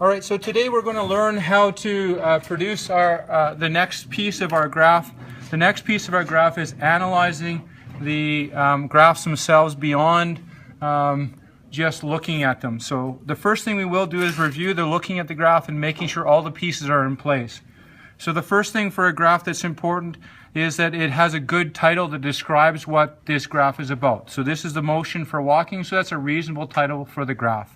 All right, so today we're going to learn how to produce our the next piece of our graph. The next piece of our graph is analyzing the graphs themselves beyond just looking at them. So the first thing we will do is review the looking at the graph and making sure all the pieces are in place. So the first thing for a graph that's important is that it has a good title that describes what this graph is about. So this is the motion for walking, so that's a reasonable title for the graph.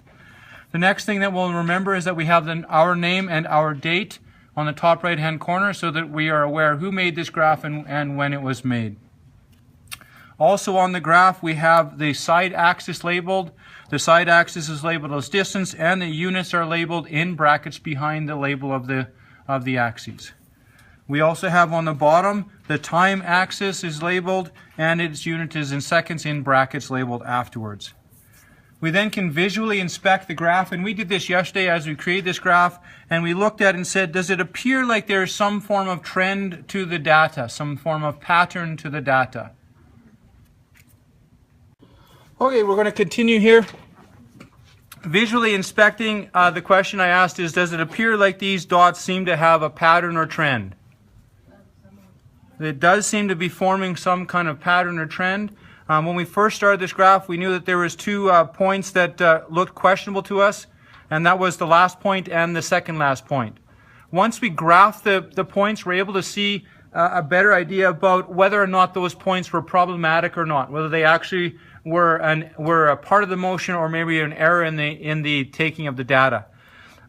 The next thing that we'll remember is that we have our name and our date on the top right hand corner so that we are aware who made this graph and when it was made. Also on the graph we have the side axis labeled. The side axis is labeled as distance and the units are labeled in brackets behind the label of the axes. We also have on the bottom the time axis is labeled and its unit is in seconds in brackets labeled afterwards. We then can visually inspect the graph, and we did this yesterday as we created this graph, and we looked at it and said, does it appear like there's some form of trend to the data, some form of pattern to the data? Okay, we're going to continue here. Visually inspecting, the question I asked is, does it appear like these dots seem to have a pattern or trend? It does seem to be forming some kind of pattern or trend. When we first started this graph, we knew that there was two points that looked questionable to us, and that was the last point and the second last point. Once we graph the points, we're able to see a better idea about whether or not those points were problematic or not, whether they actually were a part of the motion or maybe an error in the taking of the data.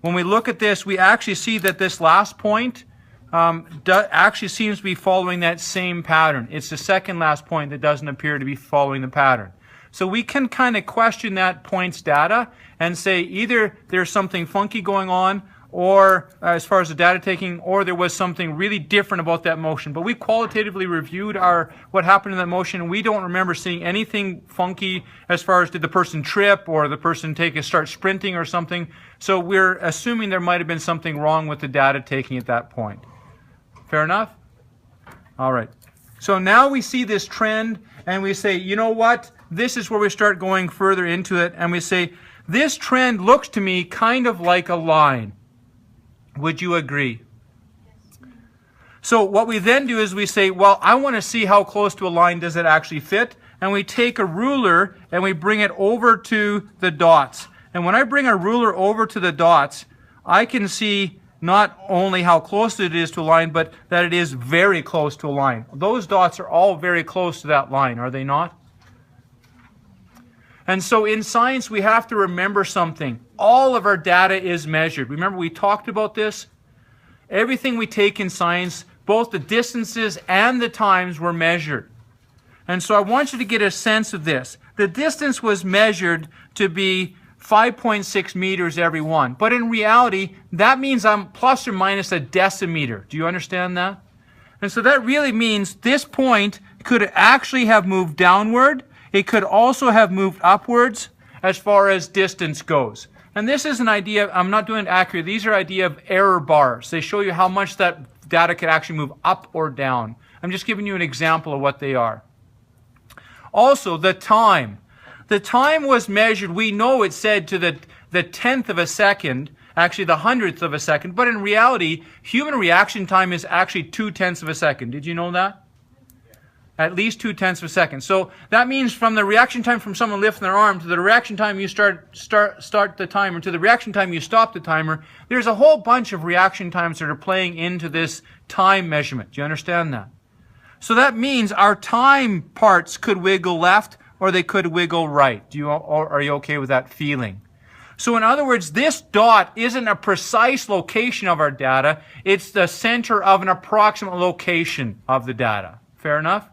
When we look at this, we actually see that this last point actually seems to be following that same pattern. It's the second last point that doesn't appear to be following the pattern. So we can kind of question that point's data and say either there's something funky going on or as far as the data taking, or there was something really different about that motion. But we qualitatively reviewed what happened in that motion, and we don't remember seeing anything funky as far as did the person trip or the person start sprinting or something. So we're assuming there might have been something wrong with the data taking at that point. Fair enough? All right. So now we see this trend and we say, you know what? This is where we start going further into it and we say, this trend looks to me kind of like a line. Would you agree? So what we then do is we say, well, I want to see how close to a line does it actually fit. And we take a ruler and we bring it over to the dots. And when I bring a ruler over to the dots, I can see not only how close it is to a line, but that it is very close to a line. Those dots are all very close to that line, are they not? And so in science, we have to remember something. All of our data is measured. Remember, we talked about this? Everything we take in science, both the distances and the times were measured. And so I want you to get a sense of this. The distance was measured to be 5.6 meters every one. But in reality, that means I'm plus or minus a decimeter. Do you understand that? And so that really means this point could actually have moved downward. It could also have moved upwards as far as distance goes. And this is an idea, I'm not doing it accurate, these are idea of error bars. They show you how much that data could actually move up or down. I'm just giving you an example of what they are. Also, the time. The time was measured, we know it said to the tenth of a second, actually the hundredth of a second, but in reality, human reaction time is actually 2/10 of a second. Did you know that? At least 2/10 of a second. So that means from the reaction time from someone lifting their arm to the reaction time you start the timer to the reaction time you stop the timer, there's a whole bunch of reaction times that are playing into this time measurement. Do you understand that? So that means our time parts could wiggle left or they could wiggle right. Are you okay with that feeling? So in other words, this dot isn't a precise location of our data. It's the center of an approximate location of the data. Fair enough?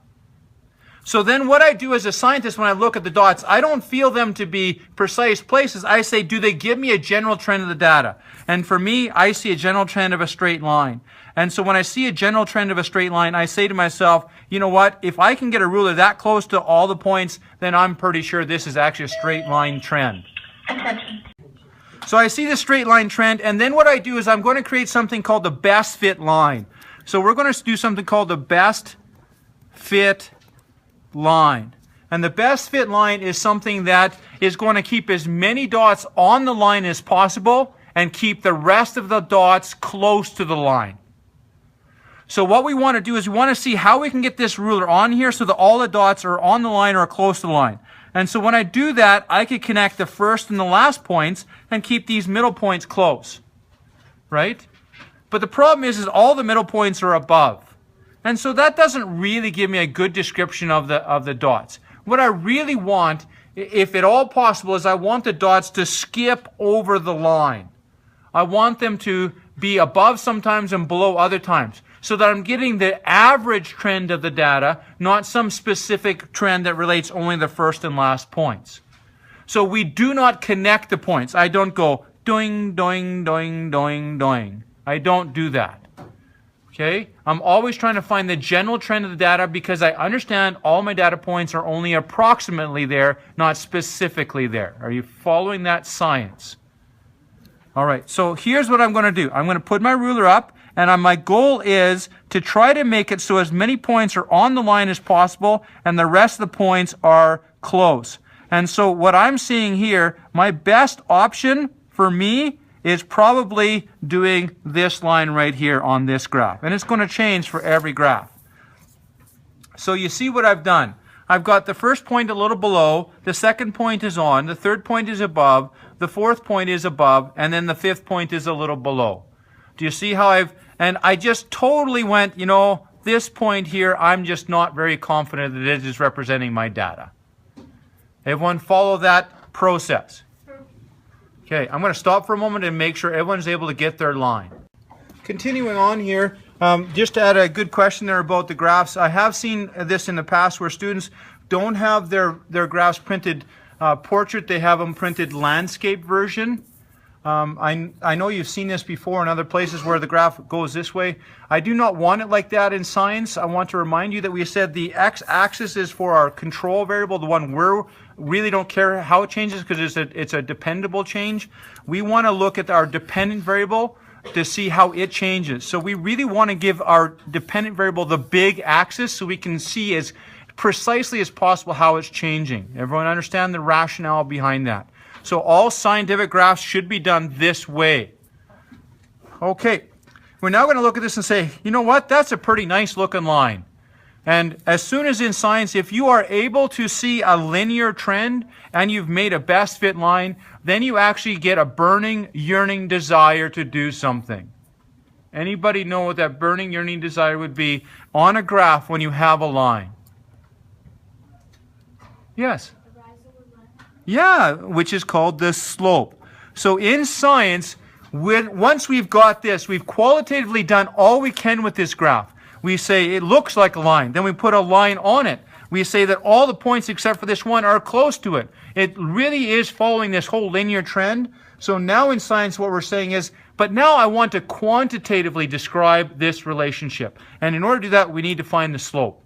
So then what I do as a scientist when I look at the dots, I don't feel them to be precise places. I say, do they give me a general trend of the data? And for me, I see a general trend of a straight line. And so when I see a general trend of a straight line, I say to myself, you know what? If I can get a ruler that close to all the points, then I'm pretty sure this is actually a straight line trend. So I see the straight line trend, and then what I do is I'm going to create something called the best fit line. So we're going to do something called the best fit line. And the best fit line is something that is going to keep as many dots on the line as possible and keep the rest of the dots close to the line. So what we want to do is we want to see how we can get this ruler on here so that all the dots are on the line or close to the line. And so when I do that, I can connect the first and the last points and keep these middle points close, right? But the problem is all the middle points are above. And so that doesn't really give me a good description of the dots. What I really want, if at all possible, is I want the dots to skip over the line. I want them to be above sometimes and below other times, so that I'm getting the average trend of the data, not some specific trend that relates only the first and last points. So we do not connect the points. I don't go doing, doing, doing, doing, doing. I don't do that. Okay? I'm always trying to find the general trend of the data because I understand all my data points are only approximately there, not specifically there. Are you following that science? All right, so here's what I'm going to do. I'm going to put my ruler up, and my goal is to try to make it so as many points are on the line as possible, and the rest of the points are close. And so what I'm seeing here, my best option for me is probably doing this line right here on this graph. And it's going to change for every graph. So you see what I've done. I've got the first point a little below, the second point is on, the third point is above, the fourth point is above, and then the fifth point is a little below. Do you see how and I just totally went, this point here, I'm just not very confident that it is representing my data. Everyone follow that process. Okay, I'm going to stop for a moment and make sure everyone's able to get their line. Continuing on here, just to add a good question there about the graphs. I have seen this in the past where students don't have their graphs printed portrait, they have them printed landscape version. I know you've seen this before in other places where the graph goes this way. I do not want it like that in science. I want to remind you that we said the x-axis is for our control variable, the one we really don't care how it changes because it's a dependable change. We want to look at our dependent variable to see how it changes. So we really want to give our dependent variable the big axis so we can see as precisely as possible how it's changing. Everyone understand the rationale behind that? So all scientific graphs should be done this way. Okay, we're now going to look at this and say, you know what, that's a pretty nice looking line. And as soon as in science, if you are able to see a linear trend and you've made a best fit line, then you actually get a burning, yearning desire to do something. Anybody know what that burning, yearning desire would be on a graph when you have a line? Yes? Yeah, which is called the slope. So in science, once we've got this, we've qualitatively done all we can with this graph. We say it looks like a line. Then we put a line on it. We say that all the points except for this one are close to it. It really is following this whole linear trend. So now in science what we're saying is, but now I want to quantitatively describe this relationship. And in order to do that, we need to find the slope.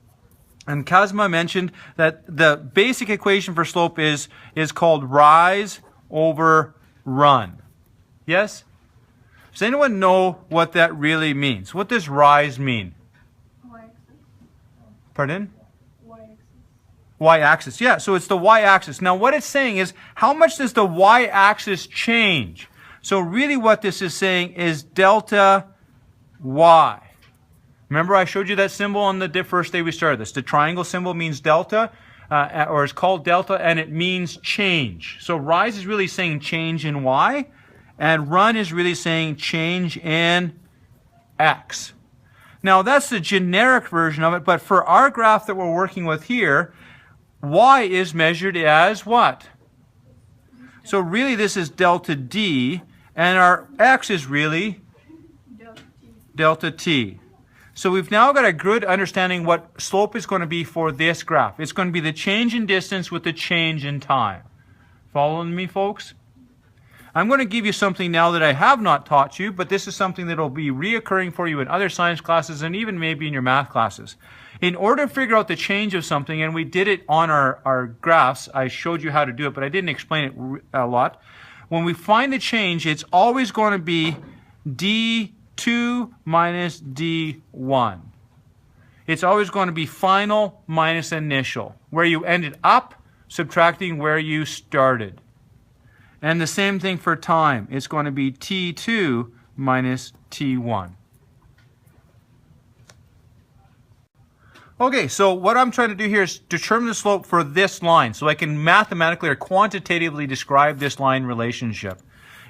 And Kazma mentioned that the basic equation for slope is called rise over run. Yes? Does anyone know what that really means? What does rise mean? Y-axis. Pardon? Y-axis. Y-axis. Yeah, so it's the y-axis. Now what it's saying is, how much does the y-axis change? So really what this is saying is delta y. Remember I showed you that symbol on the first day we started this. The triangle symbol means delta, or it's called delta, and it means change. So rise is really saying change in y, and run is really saying change in x. Now that's the generic version of it, but for our graph that we're working with here, y is measured as what? So really this is delta d, and our x is really delta t. So we've now got a good understanding what slope is going to be for this graph. It's going to be the change in distance with the change in time. Following me, folks? I'm going to give you something now that I have not taught you, but this is something that will be reoccurring for you in other science classes and even maybe in your math classes. In order to figure out the change of something, and we did it on our graphs, I showed you how to do it, but I didn't explain it a lot. When we find the change, it's always going to be D2 minus D1. It's always going to be final minus initial, where you ended up subtracting where you started. And the same thing for time. It's going to be t2 minus t1. Okay, so what I'm trying to do here is determine the slope for this line so I can mathematically or quantitatively describe this line relationship.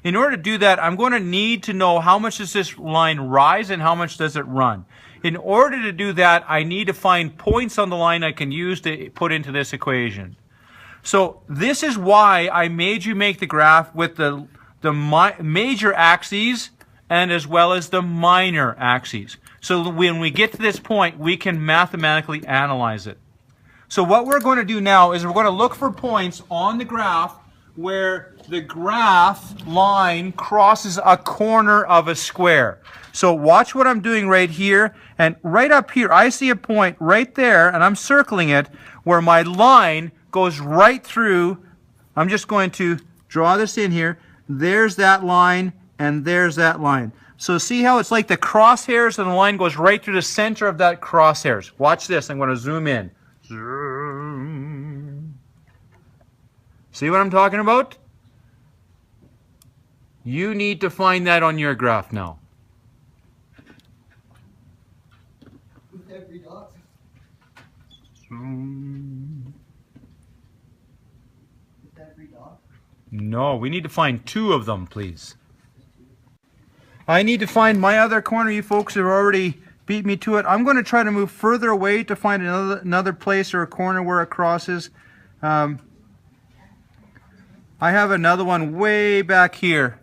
In order to do that, I'm going to need to know how much does this line rise and how much does it run. In order to do that, I need to find points on the line I can use to put into this equation. So this is why I made you make the graph with the major axes and as well as the minor axes. So when we get to this point, we can mathematically analyze it. So what we're going to do now is we're going to look for points on the graph where the graph line crosses a corner of a square. So watch what I'm doing right here. And right up here, I see a point right there, and I'm circling it, where my line goes right through. I'm just going to draw this in here. There's that line, and there's that line. So see how it's like the crosshairs and the line goes right through the center of that crosshairs. Watch this. I'm going to zoom in. Zoom. See what I'm talking about? You need to find that on your graph now. With every dot? Zoom. With every dot? No, we need to find two of them, please. I need to find my other corner. You folks have already beat me to it. I'm going to try to move further away to find another place or a corner where it crosses. I have another one way back here.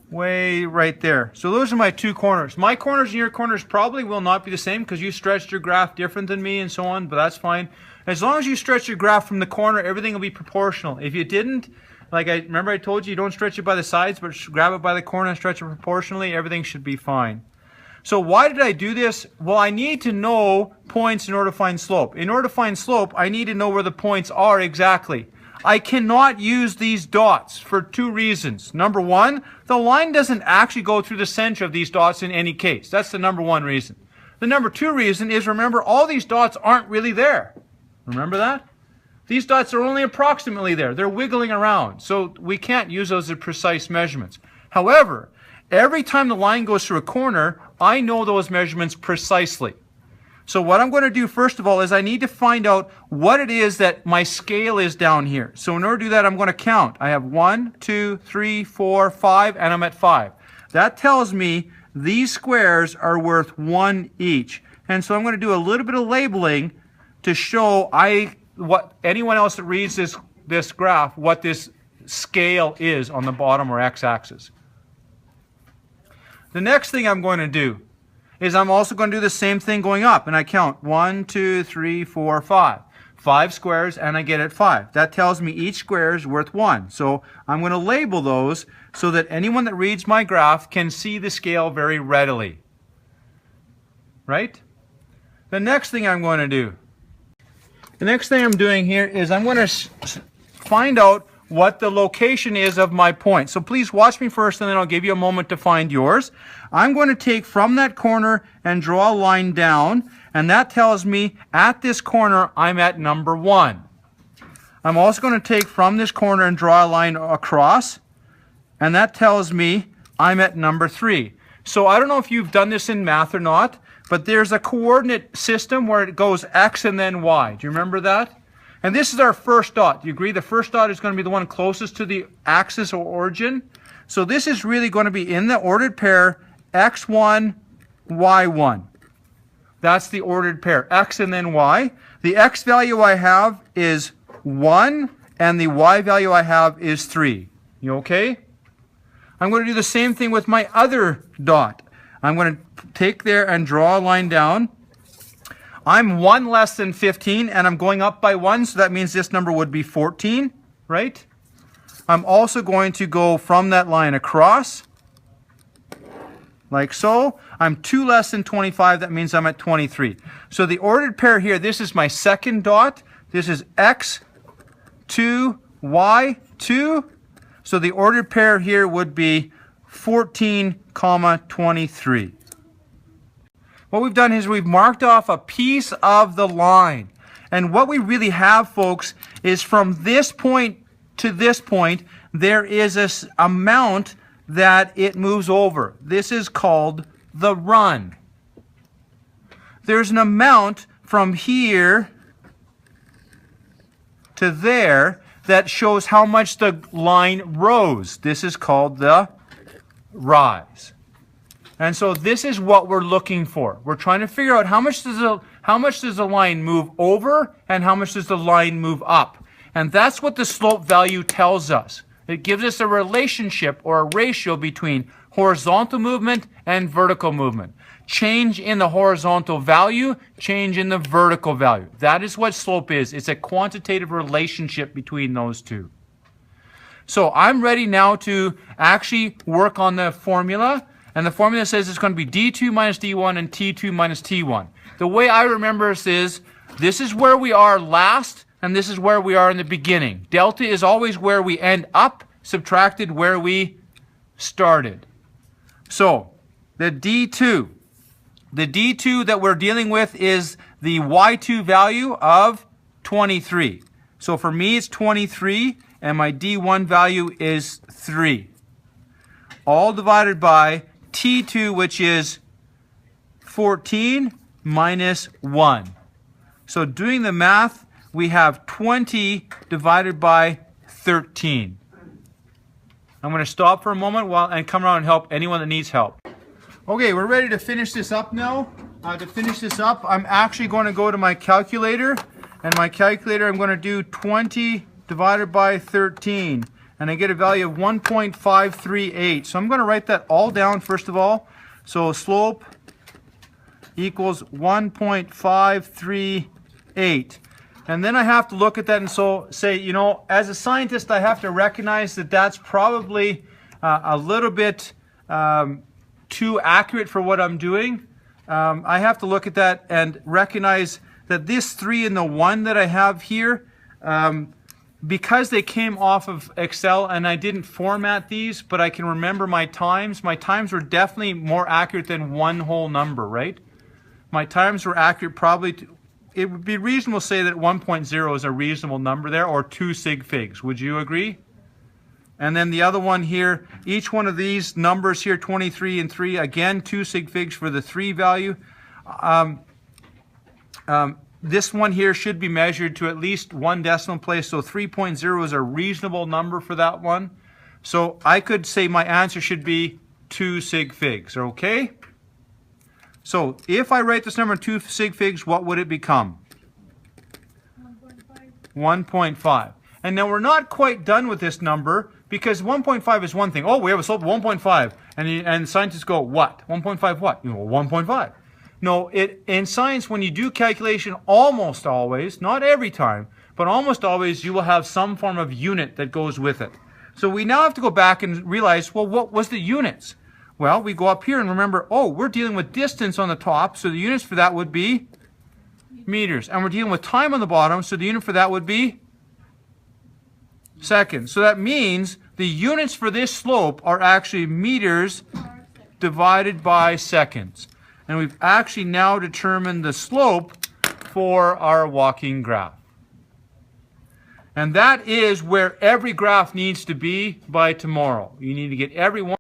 Way right there. So those are my two corners. My corners and your corners probably will not be the same because you stretched your graph different than me and so on, but that's fine. As long as you stretch your graph from the corner, everything will be proportional. If you didn't, like remember I told you, don't stretch it by the sides, but grab it by the corner and stretch it proportionally, everything should be fine. So why did I do this? Well, I need to know points in order to find slope. In order to find slope, I need to know where the points are exactly. I cannot use these dots for two reasons. Number one, the line doesn't actually go through the center of these dots in any case. That's the number one reason. The number two reason is, remember, all these dots aren't really there. Remember that? These dots are only approximately there. They're wiggling around. So we can't use those as precise measurements. However, every time the line goes through a corner, I know those measurements precisely. So what I'm going to do first of all is I need to find out what it is that my scale is down here. So in order to do that, I'm going to count. I have 1, 2, 3, 4, 5, and I'm at 5. That tells me these squares are worth 1 each. And so I'm going to do a little bit of labeling to show what anyone else that reads this graph, what this scale is on the bottom or x-axis. The next thing I'm going to do is I'm also going to do the same thing going up, and I count 1, 2, 3, 4, 5. 5 squares, and I get it 5. That tells me each square is worth 1. So I'm going to label those so that anyone that reads my graph can see the scale very readily. Right? The next thing I'm going to do, the next thing I'm doing here is I'm going to find out what the location is of my point. So please watch me first, and then I'll give you a moment to find yours. I'm going to take from that corner and draw a line down, and that tells me at this corner I'm at number 1. I'm also going to take from this corner and draw a line across, and that tells me I'm at number 3. So I don't know if you've done this in math or not, but there's a coordinate system where it goes x and then y. Do you remember that? And this is our first dot. Do you agree the first dot is going to be the one closest to the axis or origin? So this is really going to be in the ordered pair x1, y1. That's the ordered pair, x and then y. The x value I have is 1, and the y value I have is 3. You okay? I'm going to do the same thing with my other dot. I'm going to take there and draw a line down. I'm 1 less than 15, and I'm going up by 1, so that means this number would be 14, right? I'm also going to go from that line across, like so. I'm 2 less than 25, that means I'm at 23. So the ordered pair here, this is my second dot. This is x2, y2. So the ordered pair here would be 14, 23. What we've done is we've marked off a piece of the line. And what we really have, folks, is from this point to this point, there is this amount that it moves over. This is called the run. There's an amount from here to there that shows how much the line rose. This is called the rise. And so this is what we're looking for. We're trying to figure out how much does the line move over and how much does the line move up. And that's what the slope value tells us. It gives us a relationship or a ratio between horizontal movement and vertical movement. Change in the horizontal value, change in the vertical value. That is what slope is. It's a quantitative relationship between those two. So I'm ready now to actually work on the formula. And the formula says it's going to be d2 minus d1 and t2 minus t1. The way I remember this is where we are last, and this is where we are in the beginning. Delta is always where we end up, subtracted where we started. So the d2 that we're dealing with is the y2 value of 23. So for me it's 23, and my d1 value is 3. All divided by t2, which is 14 minus 1. So doing the math, we have 20 divided by 13. I'm going to stop for a moment and come around and help anyone that needs help. Okay, we're ready to finish this up now. To finish this up, I'm actually going to go to my calculator. And my calculator, I'm going to do 20 divided by 13. And I get a value of 1.538. So I'm going to write that all down first of all. So slope equals 1.538. And then I have to look at that and so say, you know, as a scientist, I have to recognize that that's probably a little bit too accurate for what I'm doing. I have to look at that and recognize that this 3 and the 1 that I have here, because they came off of Excel and I didn't format these, but I can remember my times were definitely more accurate than one whole number, right? My times were accurate probably, it would be reasonable to say that 1.0 is a reasonable number there, or 2 sig figs. Would you agree? And then the other one here, each one of these numbers here, 23 and 3, again, 2 sig figs for the 3 value. This one here should be measured to at least 1 decimal place, so 3.0 is a reasonable number for that one. So I could say my answer should be 2 sig figs, okay? So if I write this number in 2 sig figs, what would it become? 1.5. And now we're not quite done with this number, because 1.5 is one thing. Oh, we have a slope of 1.5. And scientists go, what? 1.5 what? You know, 1.5. No, in science, when you do calculation, almost always, not every time, but almost always, you will have some form of unit that goes with it. So we now have to go back and realize, well, what was the units? Well, we go up here and remember, oh, we're dealing with distance on the top, so the units for that would be meters. And we're dealing with time on the bottom, so the unit for that would be seconds. So that means the units for this slope are actually meters divided by seconds. And we've actually now determined the slope for our walking graph. And that is where every graph needs to be by tomorrow. You need to get every one.